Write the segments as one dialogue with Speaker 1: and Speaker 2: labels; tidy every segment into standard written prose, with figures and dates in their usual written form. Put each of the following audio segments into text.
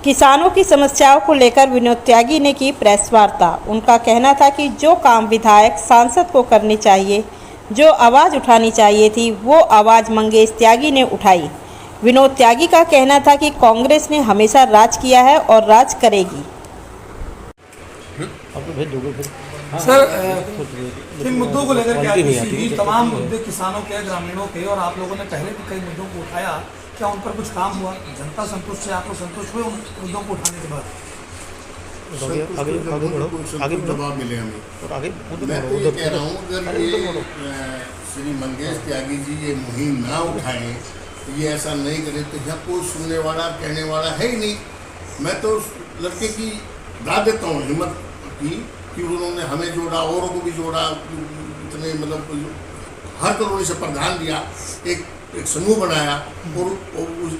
Speaker 1: किसानों की समस्याओं को लेकर विनोद त्यागी ने की प्रेस वार्ता। उनका कहना था कि जो काम विधायक सांसद को करनी चाहिए, जो आवाज़ उठानी चाहिए थी, वो आवाज़ मंगेश त्यागी ने उठाई। विनोद त्यागी का कहना था कि कांग्रेस ने हमेशा राज किया है और राज करेगी।
Speaker 2: सर, इन मुद्दों को लेकर क्या तमाम मुद्दे किसानों के, ग्रामीणों के, और आप लोगों ने पहले भी कई मुद्दों को उठाया, क्या उन पर कुछ काम हुआ? जनता संतुष्ट है? आप लोग संतुष्ट हुए उन मुद्दों को उठाने के बाद?
Speaker 3: आगे जवाब मिले हमें। मैं तो ये कह रहा हूँ, अगर ये श्री मंगेश त्यागी जी ये मुहिम ना उठाएं, ये ऐसा नहीं करे, तो यहाँ कोई सुनने वाला, कहने वाला है ही नहीं। मैं तो उस लड़के की दाद देता हूँ हिम्मत की कि उन्होंने हमें जोड़ा, औरों को भी जोड़ा, इतने मतलब हर कॉलोनी से प्रधान दिया, एक समूह बनाया और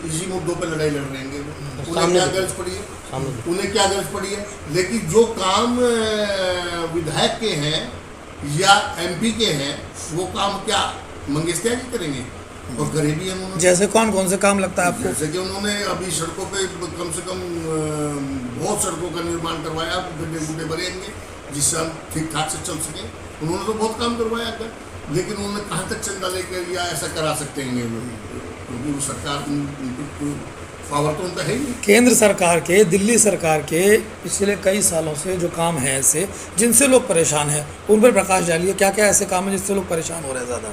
Speaker 3: इसी मुद्दों पे लड़ाई लड़ रहे हैं। उन्हें क्या गरज पड़ी है? उन्हें क्या गरज पड़ी है? लेकिन जो काम विधायक के हैं या एमपी के हैं, वो काम क्या मंगेश त्यागी करेंगे? और गरीबी है उन्होंने।
Speaker 2: जैसे कौन से काम लगता है आपको?
Speaker 3: जैसे कि उन्होंने अभी सड़कों पे कम से कम बहुत सड़कों का निर्माण करवाया, गड्ढे गुड्ढे भरेंगे जिससे हम ठीक ठाक से चल सके। उन्होंने तो बहुत काम करवाया था, लेकिन उन्होंने कहाँ तक चंदा लेकर या ऐसा करा सकते हैं? क्योंकि वो सरकार पावर तो उनका है ही।
Speaker 2: केंद्र सरकार के, दिल्ली सरकार के पिछले कई सालों से जो काम है ऐसे, जिनसे लोग परेशान हैं, उन पर प्रकाश डालिए। क्या क्या ऐसे काम है जिससे लोग परेशान हो रहे हैं ज़्यादा?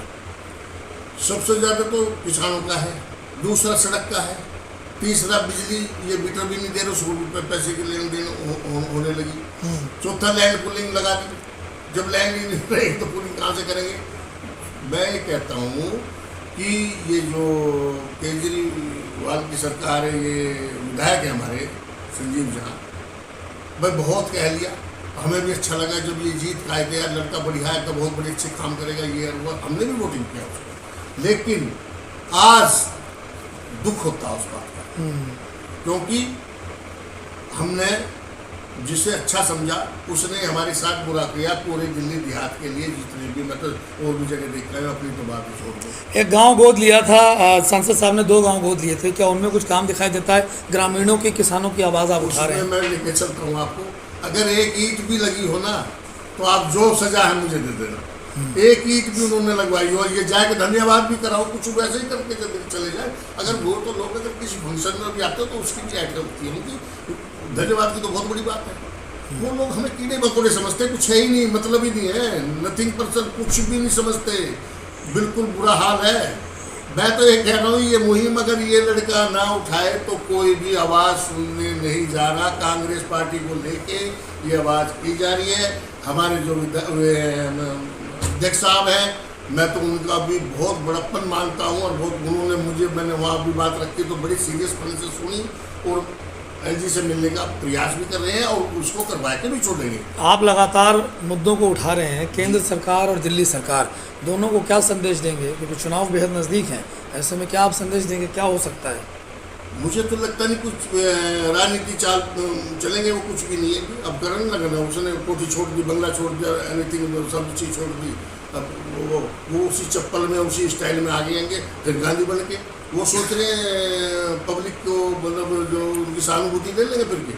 Speaker 3: सबसे ज़्यादा तो किसानों का है, दूसरा सड़क का है, तीसरा बिजली, ये मीटर भी नहीं दे रहे, उसको पैसे की लेन देन होने लगी। चौथा लैंड पुलिंग लगा दी। जब लैंड ही नहीं रहेगी तो पुलिंग कहाँ से करेंगे? मैं ये कहता हूँ कि ये जो केजरीवाल की सरकार है, ये विधायक है हमारे संजीव झा, भाई बहुत कह लिया, हमें भी अच्छा लगा जब ये जीत का आए, यार लड़का बढ़िया है, तो बहुत बड़े अच्छे काम करेगा, ये वो हमने भी वोटिंग किया उसको। लेकिन आज दुख होता है उस बात का, क्योंकि हमने जिसे अच्छा समझा उसने हमारे साथ बुरा किया। पूरे दिल्ली देहात के लिए जितने भी मतलब और भी जगह देख रहे हैं, अपनी तो बात छोड़ दो।
Speaker 2: एक गांव गोद लिया था सांसद साहब ने, 2 गांव गोद लिए थे, क्या उनमें कुछ काम दिखाई देता है? ग्रामीणों की, किसानों की आवाज़ आप उठा रहे हैं।
Speaker 3: मैं लेके चलता हूँ आपको, अगर एक ईंट भी लगी हो ना, तो आप जो सजा है मुझे दे देना। एक ईंट भी उन्होंने लगवाई हो, ये जाके धन्यवाद भी कराओ, कुछ वैसे ही करके चले जाए। अगर वो तो लोग अगर किसी फंक्शन में भी आते हो तो उसकी भी ऐड होती है उनकी, धन्यवाद की तो बहुत बड़ी बात है। वो लोग हमें कीड़े मकोड़े समझते, कुछ है ही नहीं, मतलब ही नहीं है, नथिंग पर्सन, कुछ भी नहीं समझते, बिल्कुल बुरा हाल है। मैं तो ये कह रहा हूँ, ये मुहिम अगर ये लड़का ना उठाए तो कोई भी आवाज़ सुनने नहीं जा रहा। कांग्रेस पार्टी को लेके ये आवाज़ की जा रही है। हमारे जो अध्यक्ष साहब हैं, मैं तो उनका भी बहुत बड़प्पन मानता हूँ, और बहुत उन्होंने मैंने वहाँ भी बात रखी तो बड़ी सीरियस पन से सुनी, और एलजी से मिलने का प्रयास भी कर रहे हैं और उसको करवा के भी छोड़ेंगे।
Speaker 2: आप लगातार मुद्दों को उठा रहे हैं, केंद्र सरकार और दिल्ली सरकार दोनों को क्या संदेश देंगे? क्योंकि चुनाव बेहद नज़दीक हैं, ऐसे में क्या आप संदेश देंगे? क्या हो सकता है?
Speaker 3: मुझे तो लगता नहीं कुछ राजनीति चाल चलेंगे, वो कुछ भी नहीं है। अब करने लगा, उसने कोठी छोड़ दी, बंगला छोड़ दिया, एनीथिंग सब चीज़ छोड़ दी। अब वो उसी चप्पल में, उसी स्टाइल में आगे आएंगे, फिर गांधी बन के वो सोच रहे हैं पब्लिक को, मतलब जो उनकी सहानुभूति ले लेंगे फिर के।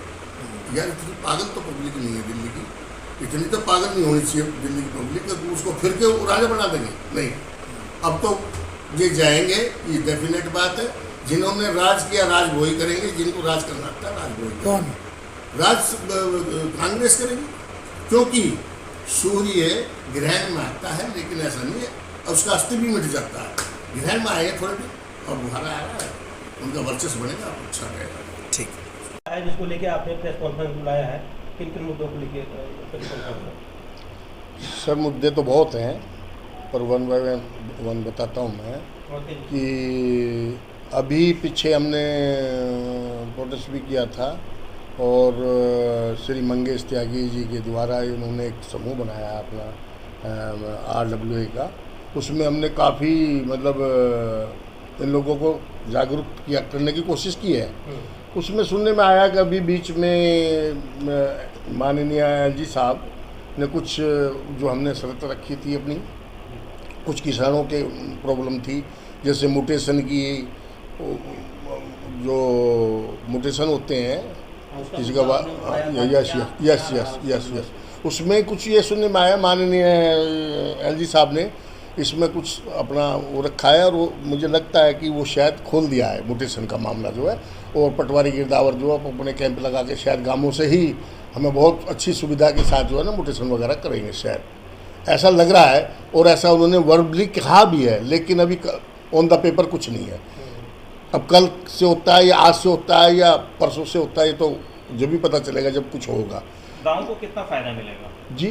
Speaker 3: यार इतनी पागल तो पब्लिक नहीं है दिल्ली की, इतनी तो पागल नहीं होनी चाहिए दिल्ली की पब्लिक, तो उसको फिर के राजा बना देंगे। नहीं, अब तो ये जाएंगे, ये डेफिनेट बात है। जिन्होंने राज किया, राज वही करेंगे, जिनको राज करना आता है, राज वही
Speaker 2: कौन?
Speaker 3: राज कांग्रेस करेगी, क्योंकि सूर्य ग्रहण में आता है, लेकिन ऐसा नहीं है, उसका अस्तित्व भी मिट जाता है। ग्रहण में आएगा थोड़े दिन और बुहारा आ रहा है, उनका वर्चस्व बनेगा, अच्छा रहेगा।
Speaker 2: ठीक
Speaker 4: है, जिसको लेके आपने प्रेस कॉन्फ्रेंस बुलाया है, किन किन मुद्दों को लेके?
Speaker 3: सर मुद्दे तो बहुत हैं, पर वन बाय वन बताता हूँ मैं कि अभी पीछे हमने प्रोटेस्ट भी किया था, और श्री मंगेश त्यागी जी के द्वारा उन्होंने एक समूह बनाया अपना RWA का, उसमें हमने काफ़ी मतलब इन लोगों को जागरूक किया करने की कोशिश की है। उसमें सुनने में आया कि अभी बीच में माननीय एलजी साहब ने कुछ जो हमने शर्त रखी थी अपनी, कुछ किसानों के प्रॉब्लम थी, जैसे म्यूटेशन की, जो म्यूटेशन होते हैं
Speaker 4: उसका
Speaker 3: किसी का
Speaker 4: मुद्दा आपने उठाया था,
Speaker 3: यस
Speaker 4: क्या-
Speaker 3: यस
Speaker 4: क्या
Speaker 3: यस
Speaker 4: रहा
Speaker 3: यस यस उसमें कुछ ये सुनने में आया, माननीय एलजी साहब ने इसमें कुछ अपना वो रखा है, और वो मुझे लगता है कि वो शायद खोल दिया है म्यूटेशन का मामला जो है, और पटवारी गिरदावर जो है अपने कैंप लगा के शायद गांवों से ही हमें बहुत अच्छी सुविधा के साथ जो है ना म्यूटेशन वगैरह करेंगे, शायद ऐसा लग रहा है। और ऐसा उन्होंने वर्बली कहा भी है, लेकिन अभी ऑन द पेपर कुछ नहीं है। अब कल से होता है या आज से होता है या परसों से होता है, ये तो जब भी पता चलेगा जब कुछ होगा।
Speaker 4: गांव को कितना फायदा मिलेगा?
Speaker 3: जी,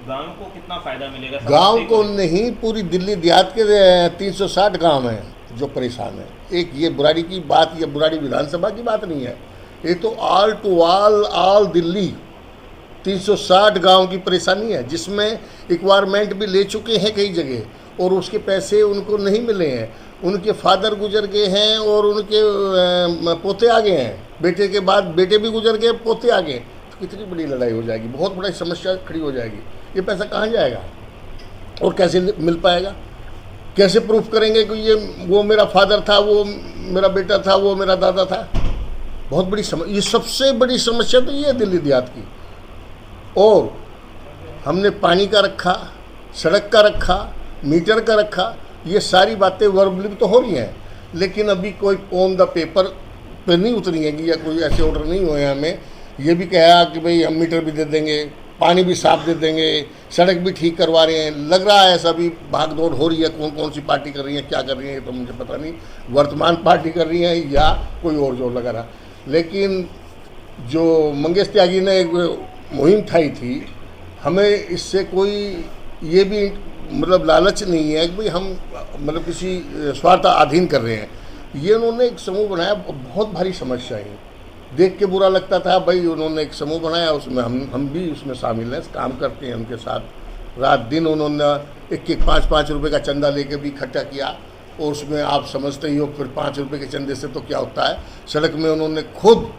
Speaker 4: गांव को कितना फायदा मिलेगा?
Speaker 3: गांव
Speaker 4: समस्ती
Speaker 3: को नहीं, पूरी दिल्ली देहात के 360 गांव हैं जो परेशान हैं। एक ये बुराड़ी की बात, ये बुराड़ी विधानसभा की बात नहीं है, ये तो ऑल टू ऑल दिल्ली 360 गांव की परेशानी है, जिसमें रिक्वायरमेंट भी ले चुके हैं कई जगह, और उसके पैसे उनको नहीं मिले हैं। उनके फादर गुजर गए हैं और उनके पोते आ गए हैं, बेटे के बाद बेटे भी गुजर गए, पोते आ गए। तो कितनी बड़ी लड़ाई हो जाएगी, बहुत बड़ी समस्या खड़ी हो जाएगी। ये पैसा कहाँ जाएगा और कैसे मिल पाएगा? कैसे प्रूफ करेंगे कि ये वो मेरा फादर था, वो मेरा बेटा था, वो मेरा दादा था? बहुत बड़ी ये सबसे बड़ी समस्या तो ये है दिल्ली देहात की। और हमने पानी का रखा, सड़क का रखा, मीटर का रखा, ये सारी बातें वर्बली तो हो रही हैं, लेकिन अभी कोई ऑन द पेपर पे नहीं उतरी है कि या कोई ऐसे ऑर्डर नहीं हुए हैं। हमें ये भी कहा कि भाई हम मीटर भी दे देंगे, पानी भी साफ दे देंगे, सड़क भी ठीक करवा रहे हैं। लग रहा है ऐसा भी भाग दौड़ हो रही है, कौन कौन सी पार्टी कर रही है, क्या कर रही है, ये तो मुझे पता नहीं, वर्तमान पार्टी कर रही है या कोई और जोर लगा रहा। लेकिन जो मंगेश त्यागी ने एक मुहिम उठाई थी, हमें इससे कोई ये भी मतलब लालच नहीं है कि भाई हम मतलब किसी स्वार्थ अधीन कर रहे हैं। ये उन्होंने एक समूह बनाया, बहुत भारी समस्या है, देख के बुरा लगता था। भाई उन्होंने एक समूह बनाया, उसमें हम भी उसमें शामिल हैं, काम करते हैं उनके साथ। रात दिन उन्होंने 1-5 रुपये का चंदा लेके भी इकट्ठा किया, और उसमें आप समझते ही हो फिर 5 रुपये के चंदे से तो क्या होता है। सड़क में उन्होंने खुद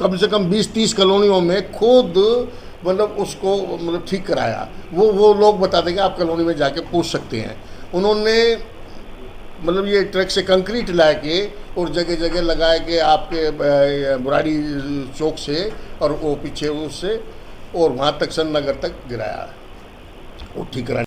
Speaker 3: कम से कम 20-30 कॉलोनियों में खुद मतलब उसको मतलब ठीक कराया। वो लोग बता देंगे, आप कॉलोनी में जाके पूछ सकते हैं। उन्होंने मतलब ये ट्रक से कंक्रीट ला के और जगह जगह लगाए के आपके बुराड़ी चौक से और वो पीछे उससे और वहाँ तक सन नगर तक गिराया, वो ठीक कराया।